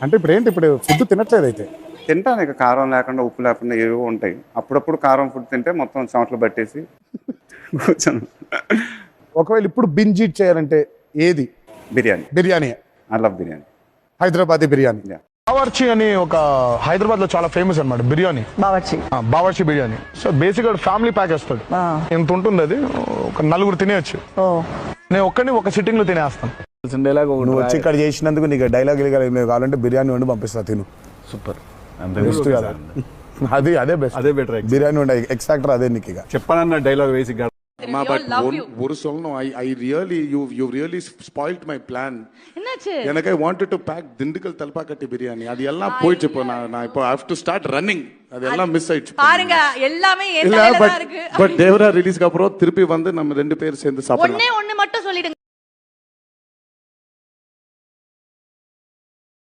అంటే ఇప్పుడు ఫుడ్ తినట్లేదు అయితే. తింటాను ఇక కారం లేకుండా ఉప్పు లేకుండా ఏవో ఉంటాయి. అప్పుడప్పుడు కారం ఫుడ్ తింటే మొత్తం చెమటలు పట్టేసి కూర్చొని. ఒకవేళ ఇప్పుడు బింజ్ ఈట్ చేయాలంటే ఏది? బిర్యానీ. బిర్యానీ. I love biryani. హైదరాబాదీ బిర్యానీ. బావర్చి అని ఒక హైదరాబాద్ లో చాలా ఫేమస్ అన్నమాట biryani. Bawarchi biryani. So basic family pack వస్తుంది. ఎంత ఉంటుంది అది, ఒక నలుగురు తినేయచ్చు. నేను ఒక్కడిని ఒక సిట్టింగ్ లో తినేస్తాను. నువ్వు వచ్చి ఇక్కడ చేసినందుకు నీకు డైలాగ్ కావాలంటే బిర్యానీ వండి పంపిస్తా, తిను. సూపర్. బెస్ట్ కదా, అదే బెస్ట్, అదే బెటర్. బిర్యానీ వండి ఎక్స్ట్రాక్టర్ అదే నీకు ఇక చెప్పానన్న డైలాగ్ వేసి but ஒரு சொல்லணும், I really you really spoiled my plan. என்னாச்சு? எனக்கு I wanted to pack Dindigul தல்பாக்கட்டி biryani, அது எல்லாம் போயிடுச்சு. இப்போ நான் இப்போ I have to start running, அது எல்லாம் மிஸ் ஆயிடுச்சு பாருங்க. எல்லாமே ஏன் இல்ல. தலையில தான் இருக்கு. பட் தேவரா ரிலீஸ்க்கு அப்புறம் திருப்பி வந்து நம்ம ரெண்டு பேர் சேர்ந்து சாப்பிடலாம். ஒண்ணே மட்டும் சொல்லிடுங்க.